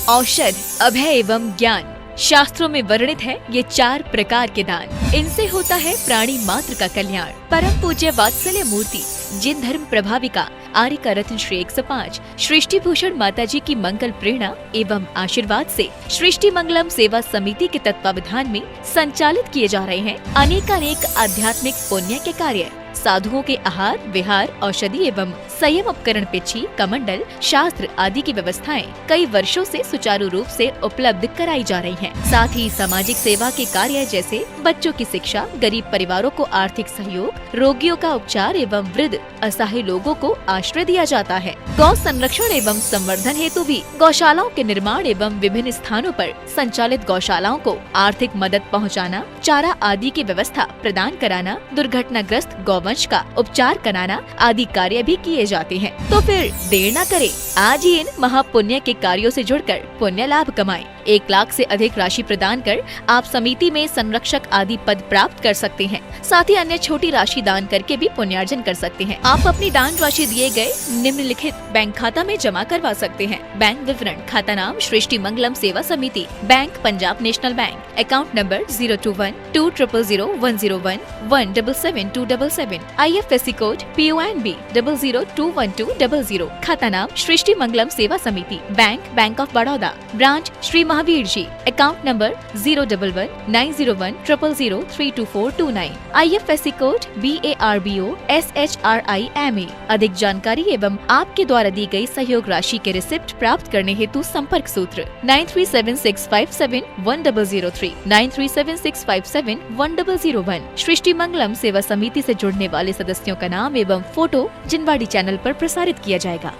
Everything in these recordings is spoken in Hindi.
औषध, अभय एवं ज्ञान। शास्त्रों में वर्णित है ये 4 प्रकार के दान। इनसे होता है प्राणी मात्र का कल्याण। परम पूज्य वात्सल्य मूर्ति जिन धर्म प्रभाविका आर्य का रत्न श्री 105 सृष्टि भूषण माता जी की मंगल प्रेरणा एवं आशीर्वाद से सृष्टि मंगलम सेवा समिति के तत्वावधान में संचालित किए जा रहे हैं अनेकानेक आध्यात्मिक पुण्य के कार्य। साधुओं के आहार, विहार, औषधि एवं संयम उपकरण, पिछी, कमंडल, शास्त्र आदि की व्यवस्थाएं कई वर्षों से सुचारू रूप से उपलब्ध कराई जा रही हैं। साथ ही सामाजिक सेवा के कार्य जैसे बच्चों की शिक्षा, गरीब परिवारों को आर्थिक सहयोग, रोगियों का उपचार एवं वृद्ध असहाय लोगों को आश्रय दिया जाता है। गौ संरक्षण एवं संवर्धन हेतु भी गौशालाओं के निर्माण एवं विभिन्न स्थानों पर संचालित गौशालाओं को आर्थिक मदद पहुँचाना, चारा आदि की व्यवस्था प्रदान कराना, दुर्घटनाग्रस्त गौवंश का उपचार कराना आदि कार्य भी किए जाते हैं। तो फिर देर न करें, आज ही इन महापुण्य के कार्यों से जुड़कर पुण्य लाभ कमाएं। 1 लाख से अधिक राशि प्रदान कर आप समिति में संरक्षक आदि पद प्राप्त कर सकते हैं। साथ ही अन्य छोटी राशि दान करके भी पुण्यार्जन कर सकते हैं। आप अपनी दान राशि दिए गए निम्नलिखित बैंक खाता में जमा करवा सकते हैं। बैंक विवरण: खाता नाम Srishti Mangalam Seva Samiti, bank Punjab National Bank, account number 021-2001-177-277, IFSC code PONB 0021200। खाता नाम Srishti Mangalam Seva Samiti, Bank of Baroda, branch Shri Mahavir ji, account number 011-901-000-32429, IFSC code BARBO SHRIMA। अधिक जानकारी एवं आपके द्वारा दी गई सहयोग राशि के रिसिप्ट प्राप्त करने हेतु संपर्क सूत्र 9376571003, 9376571001। सृष्टि मंगलम सेवा समिति से जुड़ने वाले सदस्यों का नाम एवं फोटो जिनवाड़ी चैनल पर प्रसारित किया जाएगा।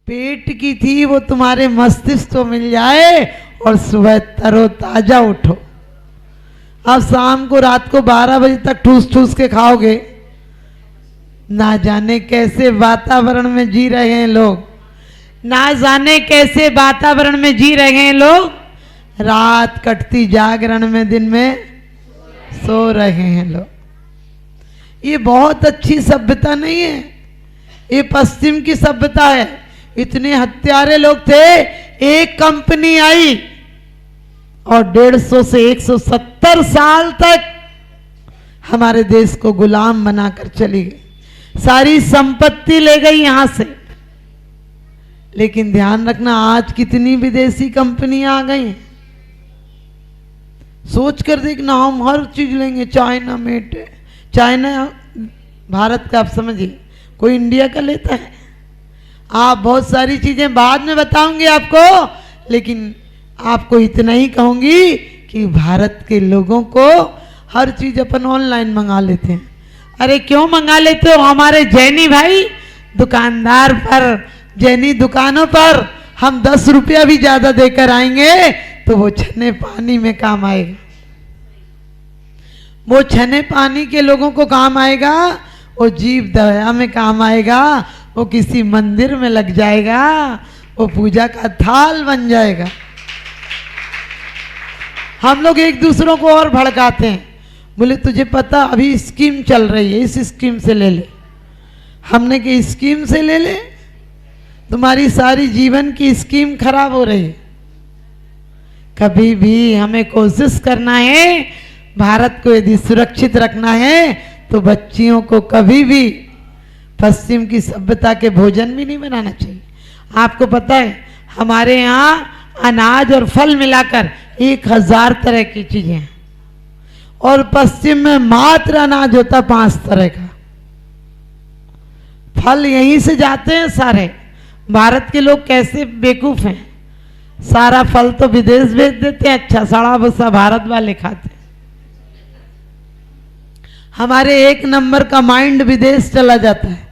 पेट की थी वो तुम्हारे मस्तिष्क को मिल जाए और सुबह तरोताजा उठो। अब शाम को रात को 12 बजे तक ठूस ठूस के खाओगे। ना जाने कैसे वातावरण में जी रहे हैं लोग, ना जाने कैसे वातावरण में जी रहे हैं लोग। रात कटती जागरण में, दिन में सो रहे हैं लोग। ये बहुत अच्छी सभ्यता नहीं है, ये पश्चिम की सभ्यता है। इतने हत्यारे लोग थे, एक कंपनी आई और 150 से 170 साल तक हमारे देश को गुलाम बनाकर चली गई। सारी संपत्ति ले गई यहां से। लेकिन ध्यान रखना, आज कितनी विदेशी कंपनियां आ गई हैं। सोच कर देखना, हम हर चीज लेंगे चाइना मेड है, चाइना भारत का। आप समझिए, कोई इंडिया का लेता है? आप बहुत सारी चीजें बाद में बताऊंगी आपको, लेकिन आपको इतना ही कहूंगी कि भारत के लोगों को हर चीज अपन ऑनलाइन मंगा लेते हैं। अरे क्यों मंगा लेते हो? हमारे जैनी भाई दुकानदार पर, जैनी दुकानों पर हम 10 रुपया भी ज्यादा देकर आएंगे तो वो छने पानी में काम आएगा। वो छने पानी के लोगों को काम आएगा, वो जीव दया में काम आएगा, वो किसी मंदिर में लग जाएगा, वो पूजा का थाल बन जाएगा। हम लोग एक दूसरों को और भड़काते हैं। बोले तुझे पता अभी स्कीम चल रही है, इस स्कीम से ले ले। हमने कि स्कीम से ले ले? तुम्हारी सारी जीवन की स्कीम खराब हो रही है। कभी भी हमें कोशिश करना है, भारत को यदि सुरक्षित रखना है तो बच्चियों को कभी भी पश्चिम की सभ्यता के भोजन भी नहीं बनाना चाहिए। आपको पता है हमारे यहाँ अनाज और फल मिलाकर 1000 तरह की चीजें हैं, और पश्चिम में मात्र अनाज होता 5 तरह का। फल यहीं से जाते हैं सारे। भारत के लोग कैसे बेवकूफ हैं, सारा फल तो विदेश भेज देते हैं, अच्छा सड़ा भूसा भारत वाले खाते हैं। हमारे 1 नंबर का माइंड विदेश चला जाता है।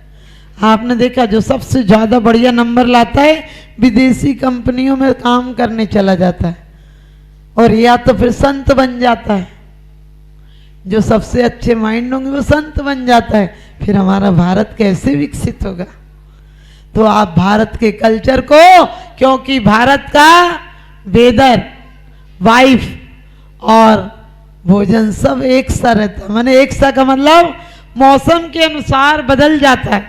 आपने देखा, जो सबसे ज्यादा बढ़िया नंबर लाता है विदेशी कंपनियों में काम करने चला जाता है, और या तो फिर संत बन जाता है। जो सबसे अच्छे माइंड होंगे वो संत बन जाता है। फिर हमारा भारत कैसे विकसित होगा? तो आप भारत के कल्चर को, क्योंकि भारत का वेदर, वाइफ और भोजन सब एक सा रहता है। माने एक सा का मतलब मौसम के अनुसार बदल जाता है।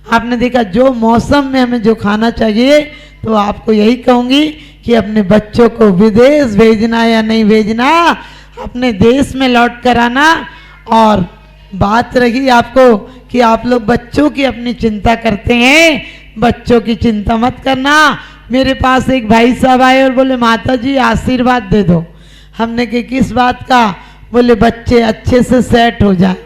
आपने देखा जो मौसम में हमें जो खाना चाहिए, तो आपको यही कहूंगी कि अपने बच्चों को विदेश भेजना या नहीं भेजना, अपने देश में लौट कर आना। और बात रही आपको कि आप लोग बच्चों की अपनी चिंता करते हैं, बच्चों की चिंता मत करना। मेरे पास एक भाई साहब आए और बोले माता जी आशीर्वाद दे दो। हमने कहा किस बात का? बोले बच्चे अच्छे से सेट हो जाएं,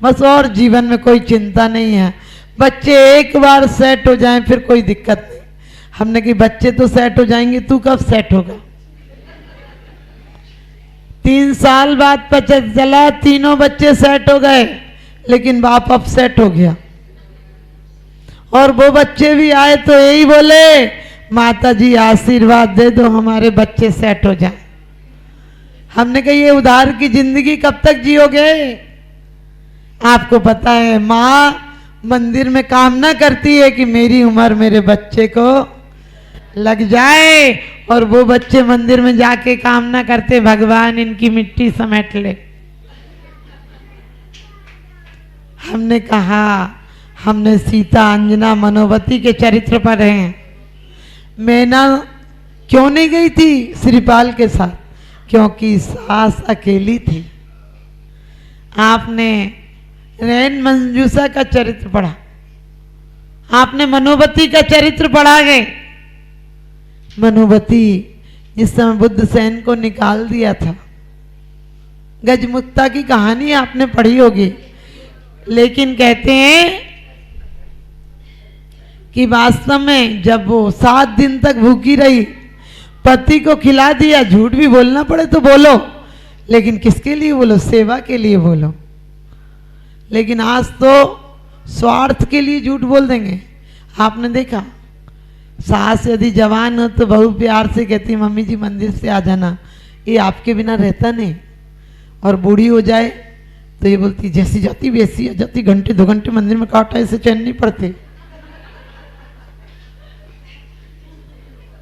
बस और जीवन में कोई चिंता नहीं है। बच्चे एक बार सेट हो जाएं फिर कोई दिक्कत नहीं। हमने कहा बच्चे तो सेट हो जाएंगे, तू कब सेट होगा? 3 साल बाद पता चला तीनों बच्चे सेट हो गए, लेकिन बाप अब सेट हो गया। और वो बच्चे भी आए तो यही बोले माता जी आशीर्वाद दे दो हमारे बच्चे सेट हो जाए। हमने कहा ये उधार की जिंदगी कब तक जियोगे? आपको पता है माँ मंदिर में कामना करती है कि मेरी उम्र मेरे बच्चे को लग जाए, और वो बच्चे मंदिर में जाके कामना करते भगवान इनकी मिट्टी समेट ले। हमने कहा हमने सीता अंजना मनोवती के चरित्र पढ़े हैं। मैना क्यों नहीं गई थी श्रीपाल के साथ? क्योंकि सास अकेली थी। आपने रैन मंजूषा का चरित्र पढ़ा, आपने मनोवती का चरित्र पढ़ा है। मनोवती जिस समय बुद्ध सेन को निकाल दिया था, गजमुक्ता की कहानी आपने पढ़ी होगी। लेकिन कहते हैं कि वास्तव में जब वो 7 दिन तक भूखी रही, पति को खिला दिया, झूठ भी बोलना पड़े तो बोलो, लेकिन किसके लिए बोलो? सेवा के लिए बोलो। लेकिन आज तो स्वार्थ के लिए झूठ बोल देंगे। आपने देखा सास यदि जवान हो तो बहू प्यार से कहती मम्मी जी मंदिर से आ जाना, ये आपके बिना रहता नहीं। और बूढ़ी हो जाए तो ये बोलती जैसी जाती वैसी आ जाती, घंटे 2 घंटे मंदिर में काटा ऐसे चैन नहीं पड़ते।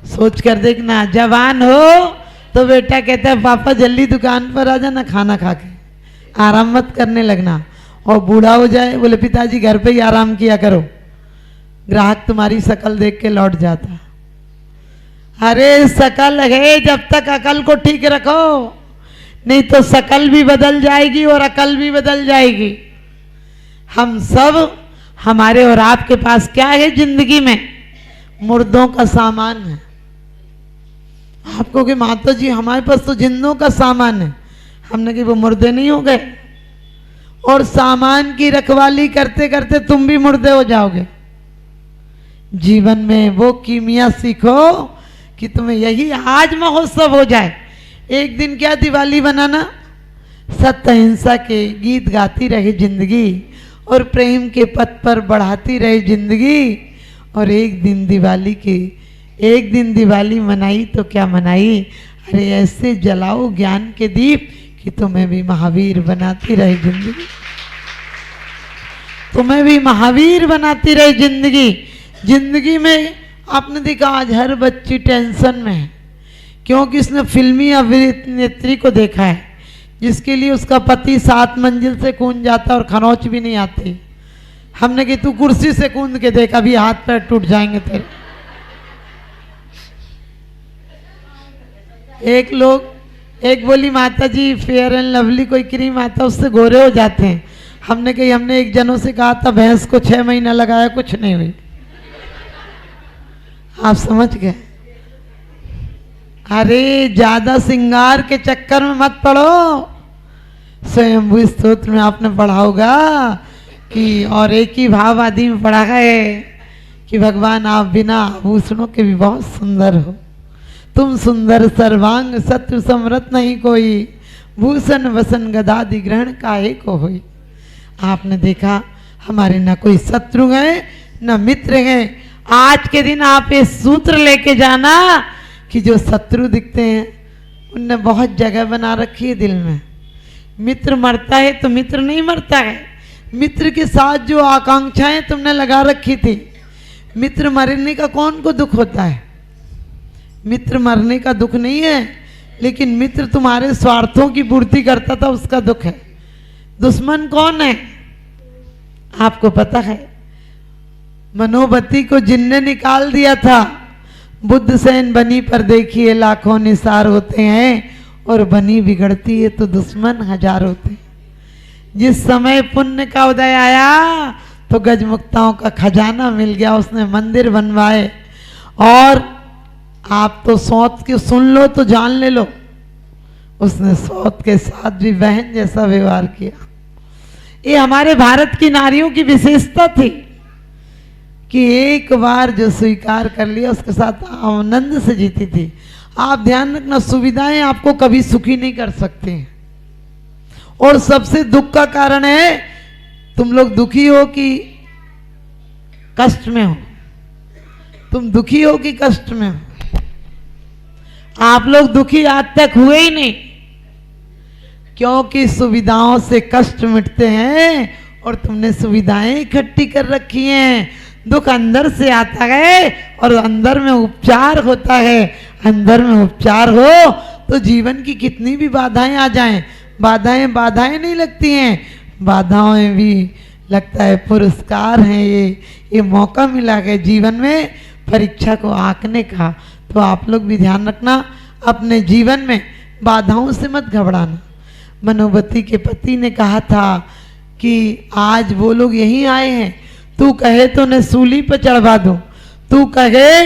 सोच कर देखना, जवान हो तो बेटा कहता है पापा जल्दी दुकान पर आ जाना, खाना खा के आराम मत करने लगना। और बूढ़ा हो जाए बोले पिताजी घर पे ही आराम किया करो, ग्राहक तुम्हारी शकल देख के लौट जाता। अरे शकल है जब तक अकल को ठीक रखो, नहीं तो शकल भी बदल जाएगी और अकल भी बदल जाएगी। हम सब, हमारे और आपके पास क्या है जिंदगी में? मुर्दों का सामान है। आपको कि माता जी हमारे पास तो जिंदों का सामान है। हमने कि वो मुर्दे नहीं हो गए? और सामान की रखवाली करते करते तुम भी मुर्दे हो जाओगे। जीवन में वो कीमिया सीखो कि तुम्हें यही आज महोत्सव हो जाए। एक दिन क्या दिवाली बनाना, सत्य अहिंसा के गीत गाती रहे जिंदगी, और प्रेम के पथ पर बढ़ाती रहे जिंदगी। और एक दिन दिवाली मनाई तो क्या मनाई, अरे ऐसे जलाओ ज्ञान के दीप कि तुम्हें भी महावीर बनाती रहे जिंदगी, तुम्हें भी महावीर बनाती रहे जिंदगी। जिंदगी में आपने देखा आज हर बच्ची टेंशन में है, क्योंकि उसने फिल्मी अभिनेत्री को देखा है जिसके लिए उसका पति 7 मंजिल से कूद जाता और खरोंच भी नहीं आती। हमने कि तू कुर्सी से कूद के देख, अभी हाथ पैर टूट जाएंगे तेरे। एक बोली माता जी फेयर एंड लवली कोई क्रीम आता उससे गोरे हो जाते हैं। हमने कही हमने एक जनों से कहा था भैंस को 6 महीना लगाया कुछ नहीं हुई। आप समझ गए? अरे ज्यादा श्रृंगार के चक्कर में मत पड़ो। स्वयंभू स्तोत्र में आपने पढ़ा होगा कि और एक ही भाव आदि में पढ़ा है कि भगवान आप बिना आभूषणों के भी बहुत सुंदर हो। तुम सुंदर सर्वांग शत्रु समरत नहीं कोई, भूषण वसन गदादि ग्रहण काहे को होई। आपने देखा हमारे ना कोई शत्रु है ना मित्र है। आज के दिन आप ये सूत्र लेके जाना कि जो शत्रु दिखते हैं उनने बहुत जगह बना रखी है दिल में। मित्र मरता है तो मित्र नहीं मरता है, मित्र के साथ जो आकांक्षाएं तुमने लगा रखी थी। मित्र मरने का कौन को दुख होता है? मित्र मरने का दुख नहीं है, लेकिन मित्र तुम्हारे स्वार्थों की पूर्ति करता था उसका दुख है। दुश्मन कौन है? आपको पता है मनोवती को जिनने निकाल दिया था, बुद्ध सेन बनी पर देखिए लाखों निसार होते हैं और बनी बिगड़ती है तो दुश्मन हजार होते हैं। जिस समय पुण्य का उदय आया तो गजमुक्ताओं का खजाना मिल गया, उसने मंदिर बनवाए। और आप तो सौत के सुन लो तो जान ले लो, उसने सौत के साथ भी बहन जैसा व्यवहार किया। ये हमारे भारत की नारियों की विशेषता थी कि एक बार जो स्वीकार कर लिया उसके साथ आनंद से जीती थी। आप ध्यान रखना, सुविधाएं आपको कभी सुखी नहीं कर सकती हैं। और सबसे दुख का कारण है तुम लोग दुखी हो कि कष्ट में हो। तुम दुखी हो कि कष्ट में हो? आप लोग दुखी आज तक हुए ही नहीं, क्योंकि सुविधाओं से कष्ट मिटते हैं और तुमने सुविधाएं इकट्ठी कर रखी हैं। दुख अंदर से आता है और अंदर में उपचार होता है। अंदर में उपचार हो तो जीवन की कितनी भी बाधाएं आ जाएं, बाधाएं नहीं लगती हैं, बाधाएं भी लगता है पुरस्कार है। ये मौका मिला है जीवन में परीक्षा को आंकने का। तो आप लोग भी ध्यान रखना, अपने जीवन में बाधाओं से मत घबराना। मनोवती के पति ने कहा था कि आज वो लोग यहीं आए हैं, तू कहे तो उन्हें सूली पर चढ़वा दूं, तू कहे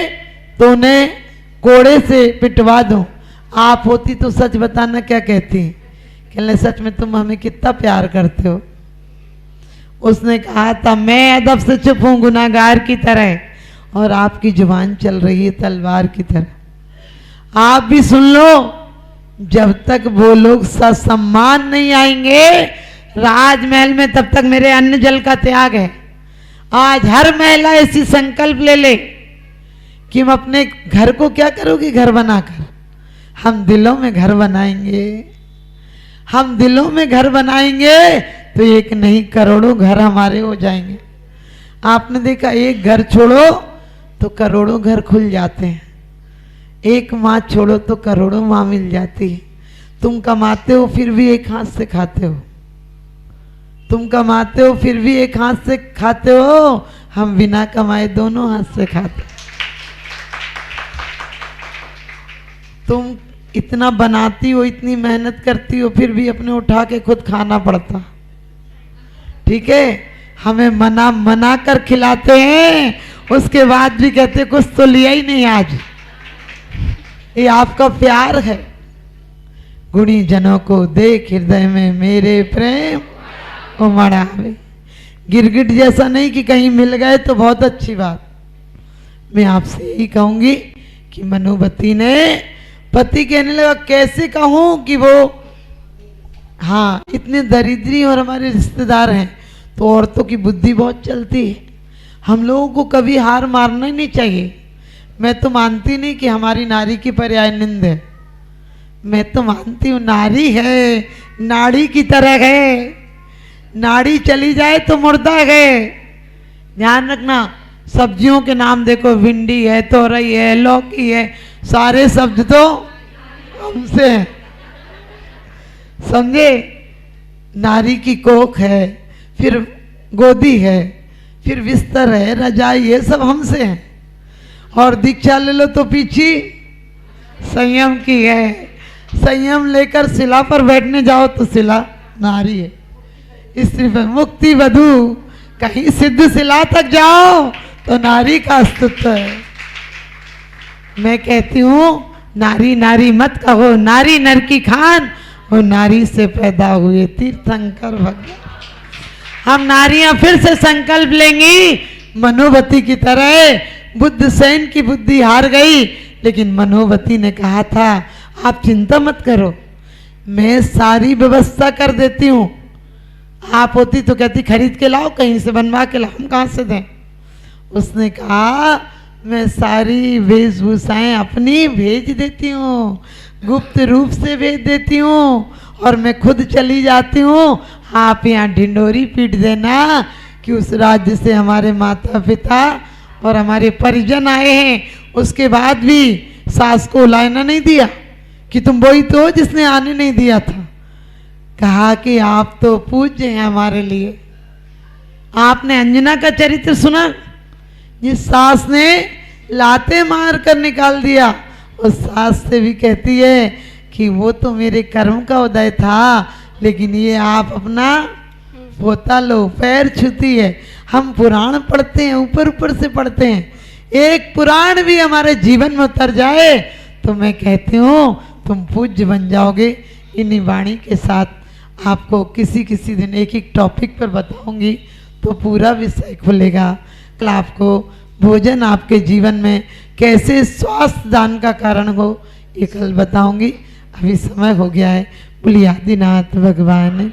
तो उन्हें कोड़े से पिटवा दूं। आप होती तो सच बताना क्या कहती? कहने सच में तुम हमें कितना प्यार करते हो। उसने कहा था मैं अदब से चुप हूं गुनाहगार की तरह, और आपकी जुबान चल रही है तलवार की तरह। आप भी सुन लो, जब तक वो लोग ससम्मान नहीं आएंगे राजमहल में तब तक मेरे अन्न जल का त्याग है। आज हर महिला ऐसी संकल्प ले ले कि हम अपने घर को क्या करोगी घर बनाकर? हम दिलों में घर बनाएंगे। हम दिलों में घर बनाएंगे तो एक नहीं करोड़ों घर हमारे हो जाएंगे। आपने देखा एक घर छोड़ो तो करोड़ों घर खुल जाते हैं, एक माँ छोड़ो तो करोड़ों माँ मिल जाती है। तुम कमाते हो फिर भी एक हाथ से खाते हो, तुम कमाते हो फिर भी एक हाथ से खाते हो, हम बिना कमाए दोनों हाथ से खाते। तुम इतना बनाती हो, इतनी मेहनत करती हो, फिर भी अपने उठा के खुद खाना पड़ता। ठीक है, हमें मना कर खिलाते हैं, उसके बाद भी कहते कुछ तो लिया ही नहीं आज। ये आपका प्यार है। गुणी जनों को देख हृदय में मेरे प्रेम उमड़ावे। गिरगिट जैसा नहीं कि कहीं मिल गए तो बहुत अच्छी बात। मैं आपसे यही कहूंगी कि मनोवती ने पति कहने लगा कैसे कहूं कि वो हाँ इतने दरिद्री और हमारे रिश्तेदार हैं। तो औरतों की बुद्धि बहुत चलती है, हम लोगों को कभी हार मारना ही नहीं चाहिए। मैं तो मानती नहीं कि हमारी नारी की पर्याय निंद है, मैं तो मानती हूँ नारी है, नाड़ी की तरह है। नाड़ी चली जाए तो मुर्दा है। ध्यान रखना, सब्जियों के नाम देखो, भिंडी है, तोरई है, लौकी है, सारे शब्द तो हमसे हैं, समझे? नारी की कोख है, फिर गोदी है, फिर बिस्तर है, रजाई है, सब हमसे है। और दीक्षा ले लो तो पीछी संयम की है। संयम लेकर शिला पर बैठने जाओ तो शिला नारी है। स्त्री पर मुक्ति वधु, कहीं सिद्ध शिला तक जाओ तो नारी का अस्तित्व है। मैं कहती हूँ नारी नारी मत कहो, नारी नर की खान, और नारी से पैदा हुए तीर्थंकर भगवान। हम नारियां फिर से संकल्प लेंगी मनोवती की तरह। बुद्ध सेन की बुद्धि हार गई, लेकिन मनोवती ने कहा था आप चिंता मत करो, मैं सारी व्यवस्था कर देती हूँ। आप होती तो कहती खरीद के लाओ, कहीं से बनवा के लाओ, हम कहाँ से दें? उसने कहा मैं सारी वेशभूषाएं अपनी भेज देती हूँ, गुप्त रूप से भेज देती हूँ, और मैं खुद चली जाती हूँ। आप यहाँ ढिंडोरी पीट देना कि उस राज्य से हमारे माता पिता और हमारे परिजन आए हैं। उसके बाद भी सास को लाना नहीं दिया कि तुम वही तो जिसने आने नहीं दिया था। कहा कि आप तो पूज्य हैं हमारे लिए, आपने अंजना का चरित्र सुना, जिस सास ने लाते मार कर निकाल दिया, उस सास से भी कहती है कि वो तो मेरे कर्म का उदय था, लेकिन ये आप अपना पोता लो, पैर छूती है। हम पुराण पढ़ते हैं, ऊपर ऊपर से पढ़ते हैं, एक पुराण भी हमारे जीवन में उतर जाए तो मैं कहती हूँ तुम पूज्य बन जाओगे। इन्हीं वाणी के साथ आपको किसी किसी दिन एक एक टॉपिक पर बताऊंगी तो पूरा विषय खुलेगा। कल आपको भोजन आपके जीवन में कैसे स्वास्थ्य दान का कारण हो, ये कल बताऊंगी। अभी समय हो गया है। बोलिए आदिनाथ भगवान।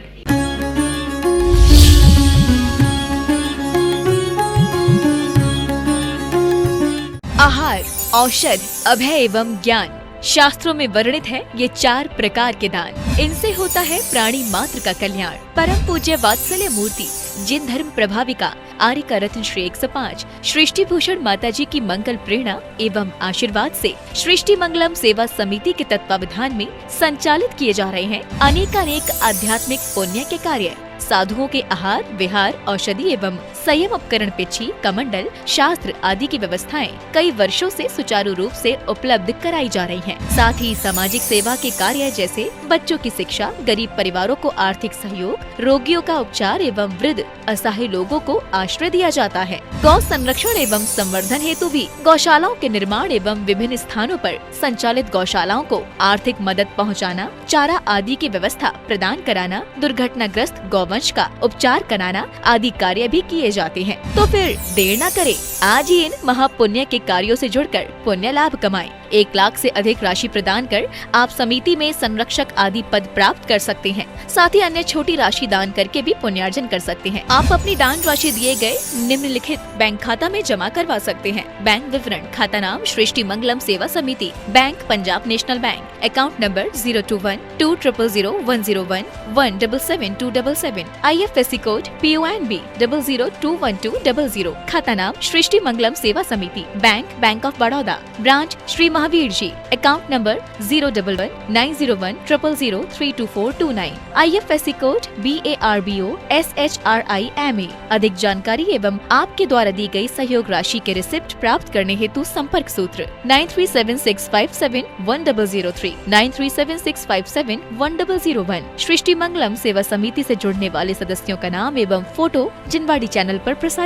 आहार, औषध, अभय एवं ज्ञान शास्त्रों में वर्णित है ये 4 प्रकार के दान। इनसे होता है प्राणी मात्र का कल्याण। परम पूज्य वात्सल्य मूर्ति जिन धर्म प्रभाविका आर्यका रत्न श्री 105 सृष्टि भूषण माताजी की मंगल प्रेरणा एवं आशीर्वाद से सृष्टि मंगलम सेवा समिति के तत्वावधान में संचालित किए जा रहे हैं अनेकानेक आध्यात्मिक पुण्य के कार्य। साधुओं के आहार, विहार, औषधि एवं संयम उपकरण, पिछी, कमंडल, शास्त्र आदि की व्यवस्थाएं कई वर्षों से सुचारू रूप से उपलब्ध कराई जा रही हैं। साथ ही सामाजिक सेवा के कार्य जैसे बच्चों की शिक्षा, गरीब परिवारों को आर्थिक सहयोग, रोगियों का उपचार एवं वृद्ध असहाय लोगों को आश्रय दिया जाता है। गौ संरक्षण एवं संवर्धन हेतु भी गौशालाओं के निर्माण एवं विभिन्न स्थानों पर संचालित गौशालाओं को आर्थिक मदद पहुँचाना, चारा आदि की व्यवस्था प्रदान कराना, दुर्घटनाग्रस्त गौवंश का उपचार कराना आदि कार्य भी किए जाते हैं। तो फिर देर न करें, आज ही इन महापुण्य के कार्यों से जुड़कर पुण्य लाभ कमाएं। 1 लाख से अधिक राशि प्रदान कर आप समिति में संरक्षक आदि पद प्राप्त कर सकते हैं। साथ ही अन्य छोटी राशि दान करके भी पुण्यार्जन कर सकते हैं। आप अपनी दान राशि दिए गए निम्नलिखित बैंक खाता में जमा करवा सकते हैं। बैंक विवरण: खाता नाम Srishti Mangalam Seva Samiti, bank Punjab National Bank, account number 021-2000101777277, IFSC code PONB 0021200। खाता नाम Srishti Mangalam Seva Samiti, Bank of Baroda, branch Shri Mahavir ji, account number 0119100032429, IFSC code BARBO SHRIMA। अधिक जानकारी एवं आपके द्वारा दी गई सहयोग राशि के रिसिप्ट प्राप्त करने हेतु संपर्क सूत्र 9376571003, 9376571001। सृष्टि मंगलम सेवा समिति से जुड़ने वाले सदस्यों का नाम एवं फोटो जिनवाड़ी चैनल पर प्रसारित